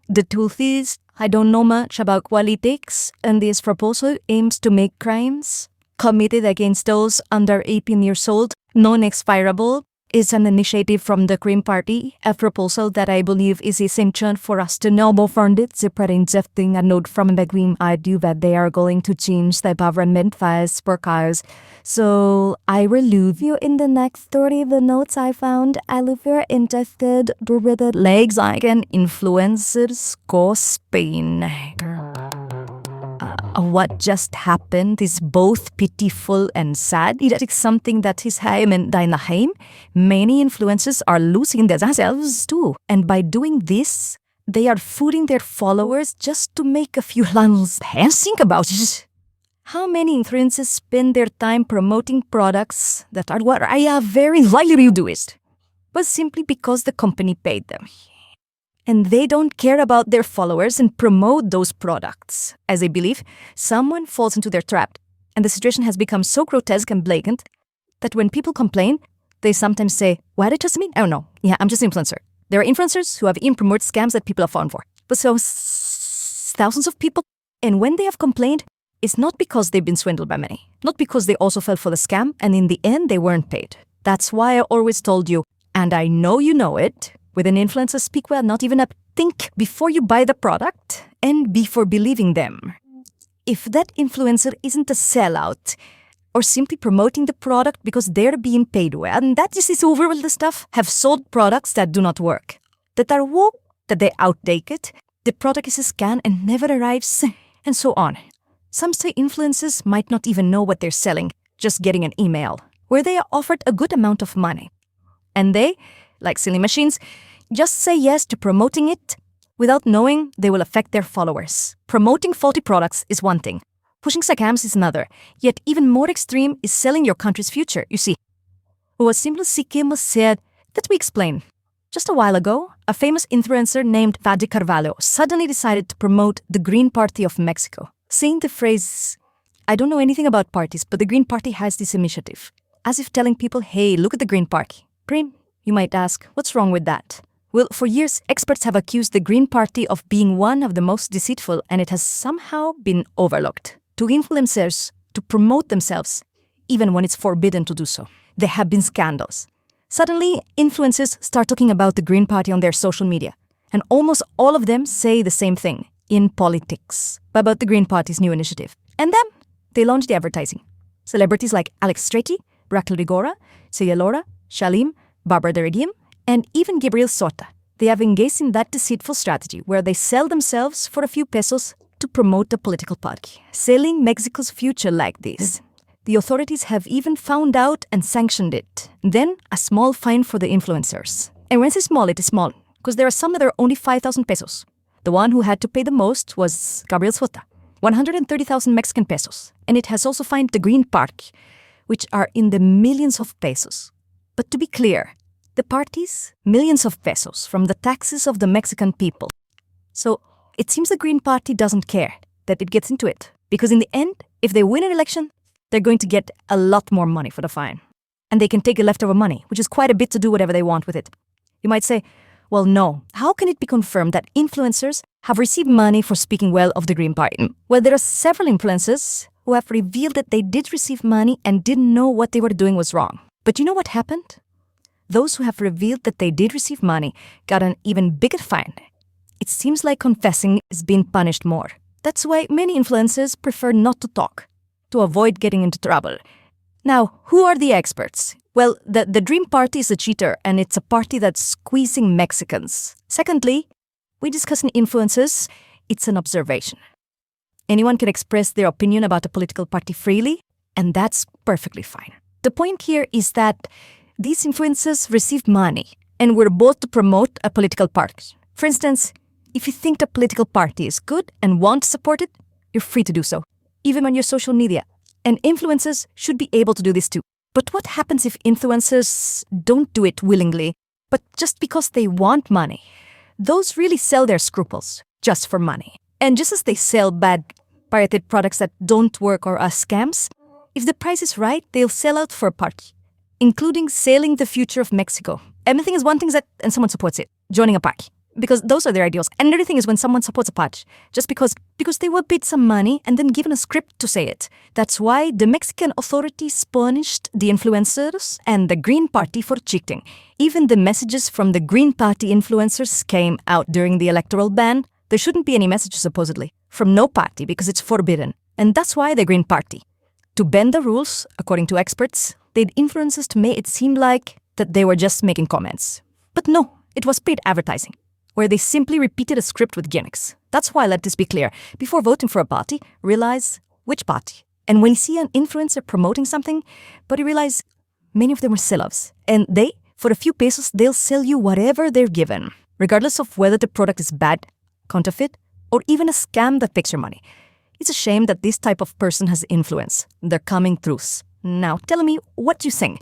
The truth is, I don't know much about politics, and this proposal aims to make crimes committed against those under 18 years old non-expirable. It's an initiative from the Green Party, a proposal that I believe is essential for us to know more from it, separating a note from the Green Party that they are going to change the government fast for cars. So I will leave you in the next 30 the notes I found. And if you're interested to read it, legs like an influencer's go Spain. What just happened is both pitiful and sad. It is something that is happening in the home. Many influencers are losing themselves too. And by doing this, they are fooling their followers just to make a few lines. Think about it. How many influencers spend their time promoting products that are what I have very likely do it, but simply because the company paid them. And they don't care about their followers and promote those products. As they believe, someone falls into their trap. And the situation has become so grotesque and blatant that when people complain, they sometimes say, what did just mean? I don't know. Yeah, I'm just an influencer. There are influencers who have even promoted scams that people have fallen for. But so thousands of people. And when they have complained, it's not because they've been swindled by many. Not because they also fell for the scam and in the end they weren't paid. That's why I always told you, and I know you know it, with an influencer, speak well, not even think before you buy the product and before believing them. If that influencer isn't a sellout or simply promoting the product because they're being paid well, and that is over with the stuff, have sold products that do not work, that are woke, that they outdate it, the product is a scam and never arrives, and so on. Some say influencers might not even know what they're selling, just getting an email, where they are offered a good amount of money. And they, like silly machines, just say yes to promoting it without knowing they will affect their followers. Promoting faulty products is one thing. Pushing scams is another. Yet even more extreme is selling your country's future. You see, what Simple Sikkim said that we explain. Just a while ago, a famous influencer named Fadi Carvalho suddenly decided to promote the Green Party of Mexico, saying the phrase, I don't know anything about parties, but the Green Party has this initiative. As if telling people, hey, look at the Green Party. Green, you might ask, what's wrong with that? Well, for years, experts have accused the Green Party of being one of the most deceitful, and it has somehow been overlooked. To influencers to promote themselves, even when it's forbidden to do so. There have been scandals. Suddenly, influencers start talking about the Green Party on their social media, and almost all of them say the same thing, in politics, about the Green Party's new initiative. And then, they launch the advertising. Celebrities like Alex Streti, Raquel Rigora, Celia Lora, Shalim, Barbara de Regim, and even Gabriel Sota. They have engaged in that deceitful strategy where they sell themselves for a few pesos to promote a political party, selling Mexico's future like this. The authorities have even found out and sanctioned it. Then, a small fine for the influencers. And when I say small, it is small, because there are some that are only 5,000 pesos. The one who had to pay the most was Gabriel Sota, 130,000 Mexican pesos. And it has also fined the Green Party, which are in the millions of pesos. But to be clear, the parties, millions of pesos from the taxes of the Mexican people. So it seems the Green Party doesn't care that it gets into it. Because in the end, if they win an election, they're going to get a lot more money for the fine. And they can take the leftover money, which is quite a bit to do whatever they want with it. You might say, well, no. How can it be confirmed that influencers have received money for speaking well of the Green Party? Well, there are several influencers who have revealed that they did receive money and didn't know what they were doing was wrong. But you know what happened? Those who have revealed that they did receive money got an even bigger fine. It seems like confessing is being punished more. That's why many influencers prefer not to talk, to avoid getting into trouble. Now, who are the experts? Well, the Dream Party is a cheater, and it's a party that's squeezing Mexicans. Secondly, we discuss in influencers, it's an observation. Anyone can express their opinion about a political party freely, and that's perfectly fine. The point here is that these influencers received money and were bought to promote a political party. For instance, if you think the political party is good and want to support it, you're free to do so, even on your social media. And influencers should be able to do this too. But what happens if influencers don't do it willingly, but just because they want money? Those really sell their scruples just for money. And just as they sell bad pirated products that don't work or are scams, if the price is right, they'll sell out for a party, including selling the future of Mexico. Everything is one thing and someone supports it, joining a party. because those are their ideals. And another thing is when someone supports a party just because they were paid some money and then given a script to say it. That's why the Mexican authorities punished the influencers and the Green Party for cheating. Even the messages from the Green Party influencers came out during the electoral ban. There shouldn't be any messages, supposedly, from no party because it's forbidden. And that's why the Green Party, to bend the rules, according to experts, they'd influencers to make it seem like that they were just making comments. But no, it was paid advertising, where they simply repeated a script with gimmicks. That's why, let this be clear, before voting for a party, realize which party. And when you see an influencer promoting something, but you realize many of them are sell-offs. And they, for a few pesos, they'll sell you whatever they're given, regardless of whether the product is bad, counterfeit, or even a scam that takes your money. It's a shame that this type of person has influence. They're coming through. Now, tell me, what do you think?